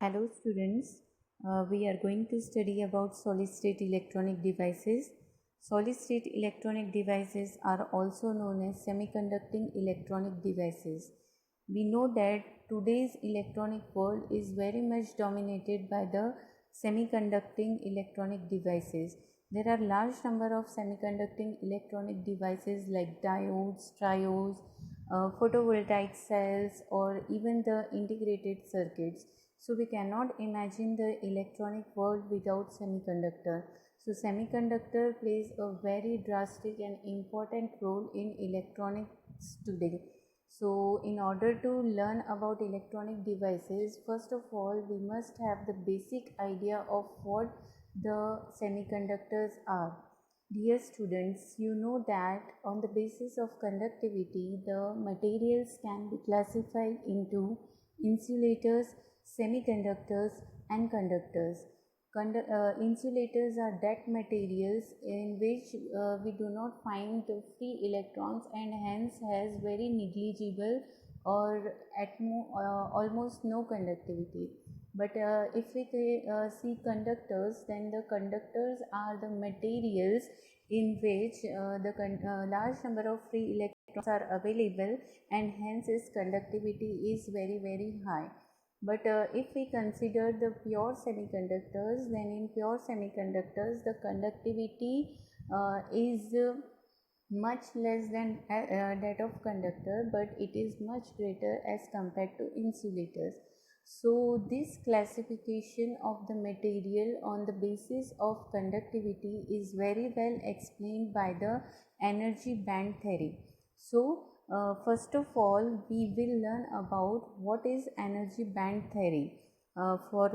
Hello students, we are going to study about solid state electronic devices. Solid state electronic devices are also known as semiconducting electronic devices. We know that today's electronic world is very much dominated by the semiconducting electronic devices. There are large number of semiconducting electronic devices like diodes, triodes, photovoltaic cells, or even the integrated circuits. So we cannot imagine the electronic world without semiconductor. So semiconductor plays a very drastic and important role in electronics today. So in order to learn about electronic devices, first of all we must have the basic idea of what the semiconductors are. Dear students, you know that on the basis of conductivity, the materials can be classified into insulators, semiconductors and conductors. Insulators are that materials in which we do not find the free electrons and hence has very negligible or almost no conductivity. But if we see conductors, then the conductors are the materials in which large number of free electrons are available and hence its conductivity is very high. But if we consider the pure semiconductors, then in pure semiconductors the conductivity is much less than that of conductor, but it is much greater as compared to insulators. So this classification of the material on the basis of conductivity is very well explained by the energy band theory. So first of all, we will learn about what is energy band theory. For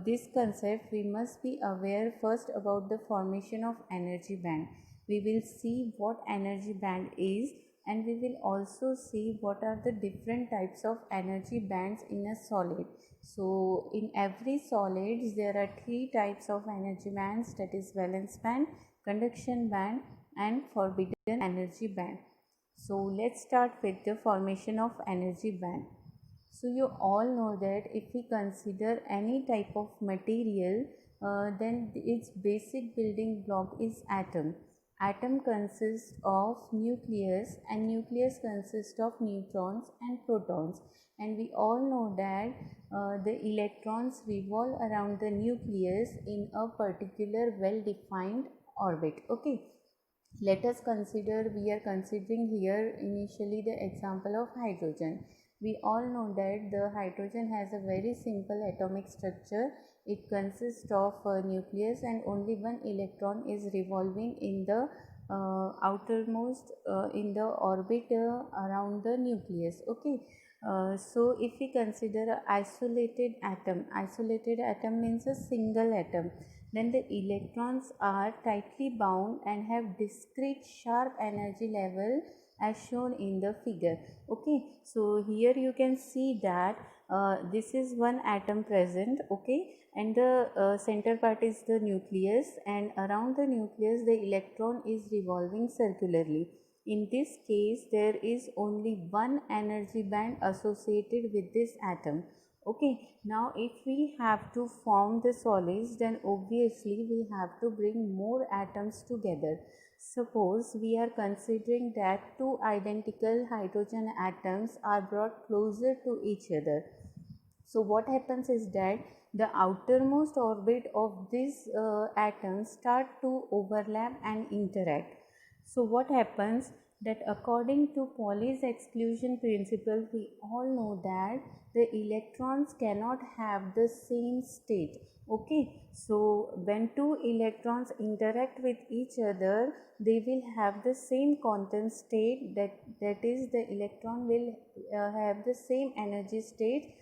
this concept, we must be aware first about the formation of energy band. We will see what energy band is, and we will also see what are the different types of energy bands in a solid. So in every solids there are three types of energy bands, that is valence band, conduction band and forbidden energy band. So let's start with the formation of energy band. So you all know that if we consider any type of material, then its basic building block is atom. Atom consists of nucleus and nucleus consists of neutrons and protons, and we all know that the electrons revolve around the nucleus in a particular well defined orbit. Okay, let us consider, we are considering here initially the example of hydrogen. We all know that the hydrogen has a very simple atomic structure. It consists of a nucleus and only one electron is revolving in the outermost in the orbit around the nucleus. Okay, so if we consider an isolated atom means a single atom, then the electrons are tightly bound and have discrete sharp energy level as shown in the figure. Okay, so here you can see that this is one atom present. Okay, and the center part is the nucleus, and around the nucleus the electron is revolving circularly. In this case there is only one energy band associated with this atom. Okay, now if we have to form the solids, then obviously we have to bring more atoms together. Suppose we are considering that two identical hydrogen atoms are brought closer to each other. So what happens is that the outermost orbit of these atoms start to overlap and interact. So what happens that according to Pauli's exclusion principle, we all know that the electrons cannot have the same state. Okay, so when two electrons interact with each other, they will have the same quantum state, that is the electron will have the same energy state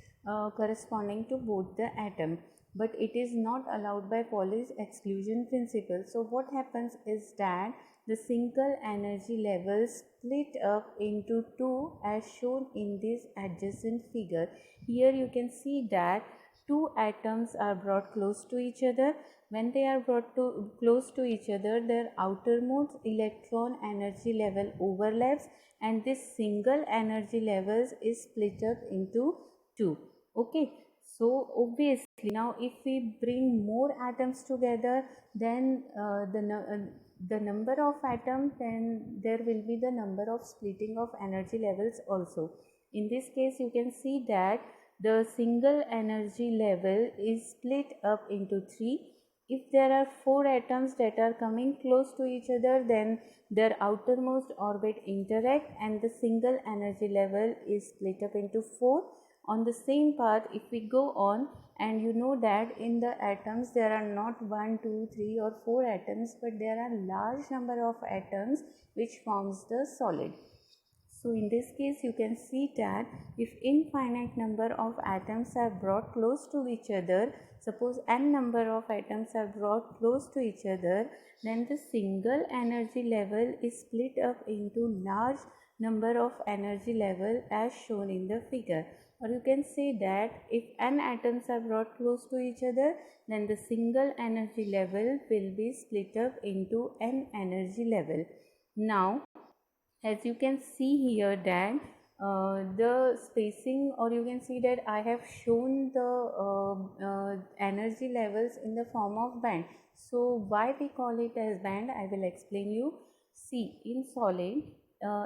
corresponding to both the atom, but it is not allowed by Pauli's exclusion principle. So what happens is that the single energy levels split up into two as shown in this adjacent figure. Here you can see that two atoms are brought close to each other. When they are brought close to each other, their outermost electron energy level overlaps and this single energy levels is split up into two. Okay, So obviously now if we bring more atoms together, then the number of atoms, then there will be the number of splitting of energy levels also. In this case you can see that the single energy level is split up into three. If there are four atoms that are coming close to each other, then their outermost orbit interact and the single energy level is split up into four. On the same path, if we go on, and you know that in the atoms there are not 1, 2, 3 or 4 atoms, but there are large number of atoms which forms the solid. So in this case you can see that if infinite number of atoms are brought close to each other, suppose n number of atoms are brought close to each other, then the single energy level is split up into large number of energy level as shown in the figure. Or you can say that if n atoms are brought close to each other, then the single energy level will be split up into n energy level. Now as you can see here that the spacing, or you can see that I have shown the energy levels in the form of band. So why we call it as band, I will explain you. See, in solid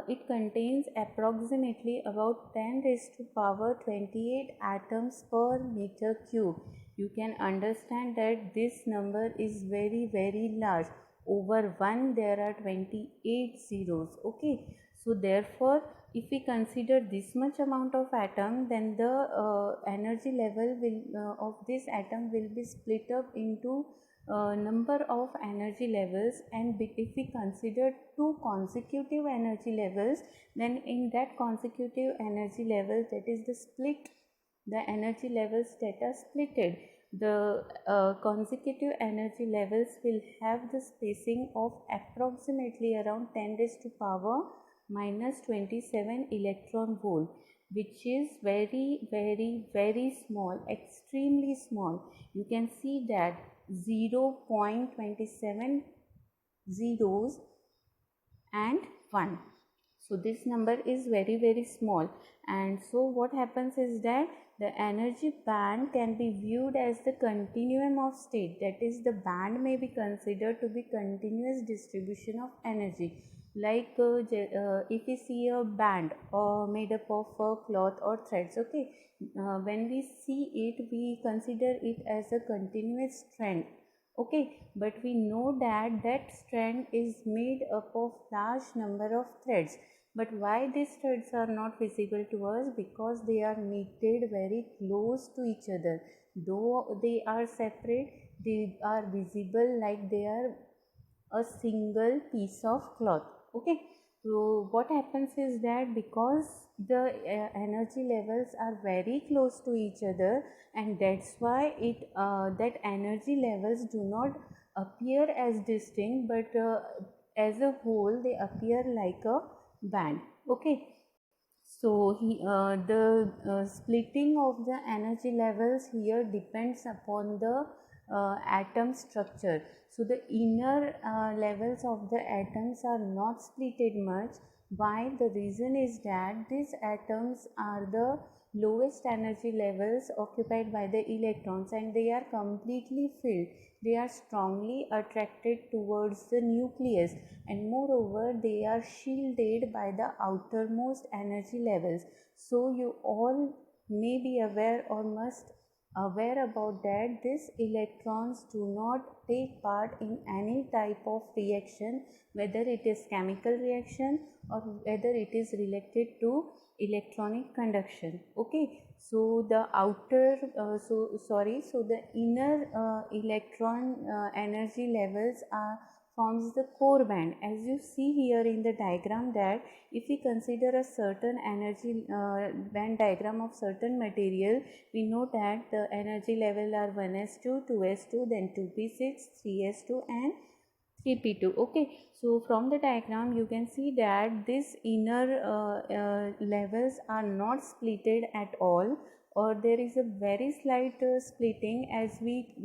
it contains approximately about 10 raised to power 28 atoms per meter cube. You can understand that this number is very very large. Over 1 there are 28 zeros. Okay, so therefore if we consider this much amount of atom, then the energy level of this atom will be split up into number of energy levels, and if we consider two consecutive energy levels, then in that consecutive energy level, that is the split, the energy levels that are splitted, the consecutive energy levels will have the spacing of approximately around 10 raised to power minus 27 electron volt, which is very very very small, extremely small. You can see that 0.27 zeros and 1. So this number is very very small, and so what happens is that the energy band can be viewed as the continuum of state. That is, the band may be considered to be continuous distribution of energy. Like if we see a band made up of cloth or threads, okay, when we see it, we consider it as a continuous strand. Okay, but we know that that strand is made up of large number of threads. But why these threads are not visible to us? Because they are knitted very close to each other. Though they are separate, they are visible like they are a single piece of cloth. Okay, so what happens is that because the energy levels are very close to each other, and that's why it that energy levels do not appear as distinct, but as a whole they appear like a band. Okay, so the splitting of the energy levels here depends upon the atom structure. So the inner levels of the atoms are not splitted much. Why? The reason is that these atoms are the lowest energy levels occupied by the electrons, and they are completely filled. They are strongly attracted towards the nucleus, and moreover they are shielded by the outermost energy levels. So you all may be aware or must aware about that these electrons do not take part in any type of reaction, whether it is chemical reaction or whether it is related to electronic conduction. Okay, so the outer so the inner electron energy levels are forms the core band. As you see here in the diagram, that if we consider a certain energy band diagram of certain material, we know that the energy level are 1s2, 2s2, then 2p6, 3s2 and 3p2. Okay, so from the diagram you can see that this inner levels are not splitted at all. or there is a very slight splitting as we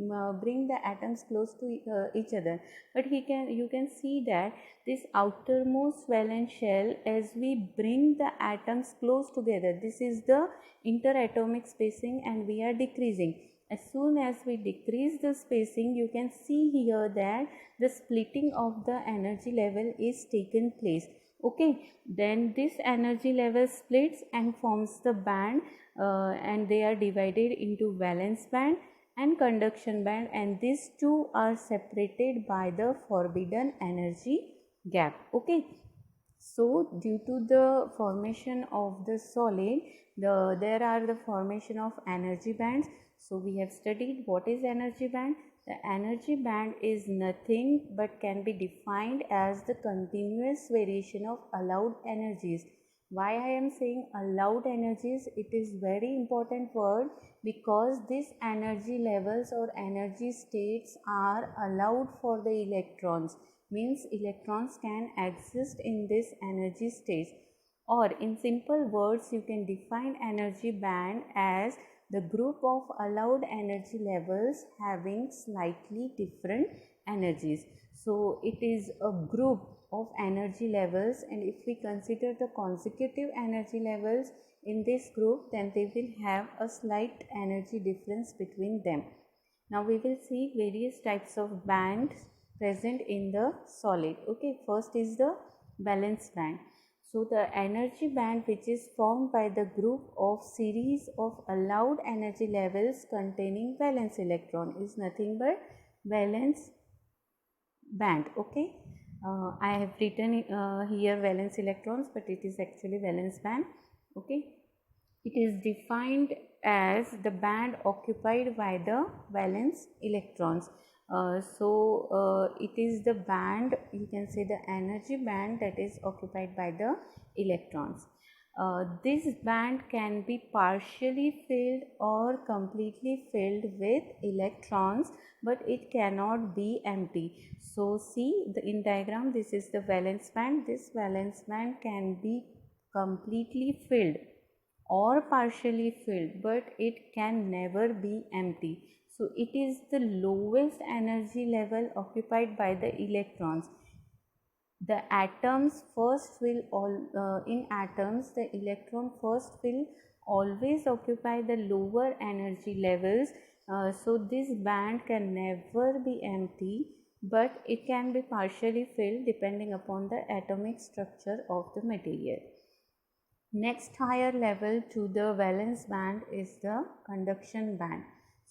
bring the atoms close to each other. But you can see that this outermost valence shell, as we bring the atoms close together, this is the interatomic spacing, and we are decreasing. As soon as we decrease the spacing, you can see here that the splitting of the energy level is taken place. Okay, then this energy level splits and forms the band, and they are divided into valence band and conduction band, and these two are separated by the forbidden energy gap. Okay, so due to the formation of the solid, there are the formation of energy bands. So we have studied what is energy band. The energy band is nothing but can be defined as the continuous variation of allowed energies. Why I am saying allowed energies? It is very important word, because these energy levels or energy states are allowed for the electrons. Means electrons can exist in this energy states. Or in simple words, you can define energy band as the group of allowed energy levels having slightly different energies. So it is a group of energy levels, and if we consider the consecutive energy levels in this group, then they will have a slight energy difference between them. Now we will see various types of bands present in the solid. Okay, first is the valence band. So the energy band, which is formed by the group of series of allowed energy levels containing valence electron, is nothing but valence band. Okay, I have written here valence electrons, but it is actually valence band. Okay, it is defined as the band occupied by the valence electrons. It is the band, you can say the energy band, that is occupied by the electrons. This band can be partially filled or completely filled with electrons, but it cannot be empty. So see, in diagram, this is the valence band. This valence band can be completely filled or partially filled, but it can never be empty. So it is the lowest energy level occupied by the electrons. The atoms first will in atoms, the electron first will always occupy the lower energy levels. So this band can never be empty, but it can be partially filled depending upon the atomic structure of the material. Next higher level to the valence band is the conduction band.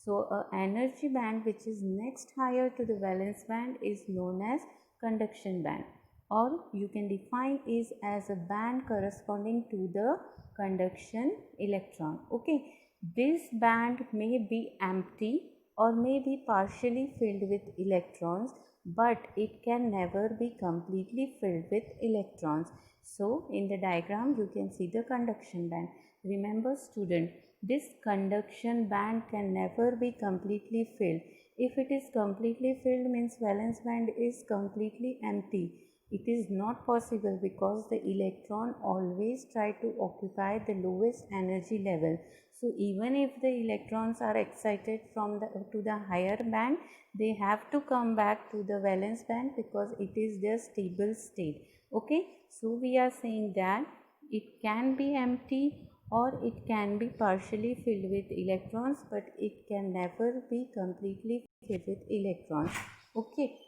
So a energy band which is next higher to the valence band is known as conduction band, or you can define is as a band corresponding to the conduction electron. Okay, this band may be empty or may be partially filled with electrons, but it can never be completely filled with electrons. So in the diagram you can see the conduction band. Remember student, this conduction band can never be completely filled. If it is completely filled, means valence band is completely empty. It is not possible, because the electron always try to occupy the lowest energy level. So even if the electrons are excited from to the higher band, they have to come back to the valence band, because it is their stable state. Okay, so we are saying that it can be empty or it can be partially filled with electrons, but it can never be completely filled with electrons. Okay.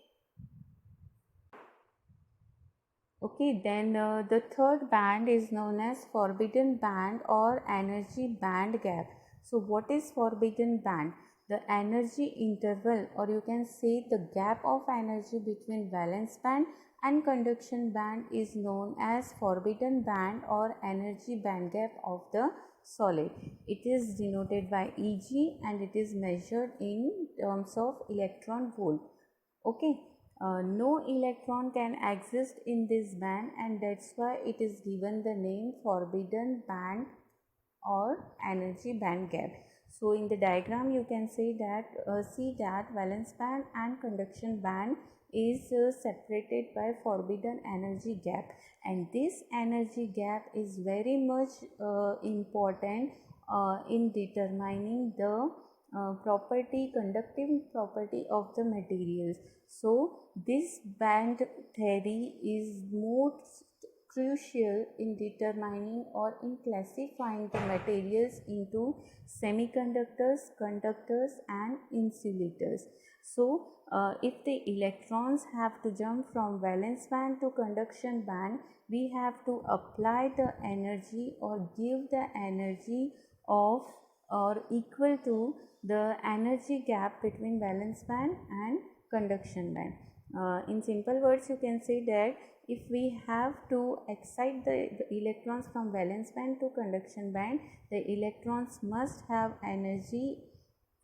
Okay, then the third band is known as forbidden band or energy band gap. So what is forbidden band? The energy interval, or you can say the gap of energy between valence band and conduction band, is known as forbidden band or energy band gap of the solid. It is denoted by Eg and it is measured in terms of electron volt. Okay, no electron can exist in this band, and that's why it is given the name forbidden band or energy band gap. So in the diagram you can see that valence band and conduction band is separated by forbidden energy gap, and this energy gap is very much important in determining the conductive property of the materials. So this band theory is most crucial in determining or in classifying the materials into semiconductors, conductors and insulators. So if the electrons have to jump from valence band to conduction band, we have to apply the energy or give the energy of or equal to the energy gap between valence band and conduction band. In simple words, you can say that if we have to excite the electrons from valence band to conduction band, the electrons must have energy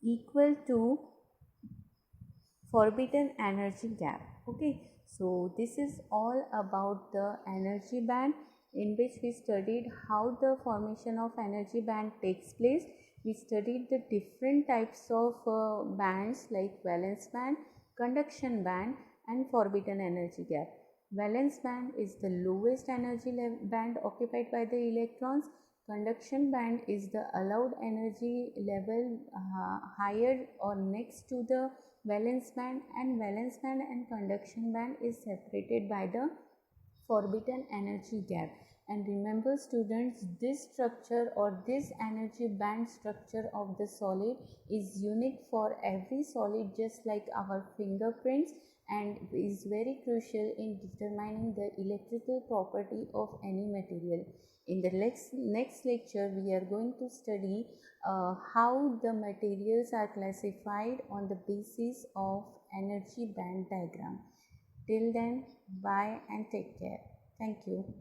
equal to forbidden energy gap. Okay, so this is all about the energy band, in which we studied how the formation of energy band takes place. We studied the different types of bands like valence band, conduction band and forbidden energy gap. Valence band is the lowest energy band occupied by the electrons. Conduction band is the allowed energy level higher or next to the valence band, and valence band and conduction band is separated by the forbidden energy gap. And remember students, this structure or this energy band structure of the solid is unique for every solid, just like our fingerprints, and is very crucial in determining the electrical property of any material. In the next lecture, we are going to study how the materials are classified on the basis of energy band diagram. Till then, bye and take care. Thank you.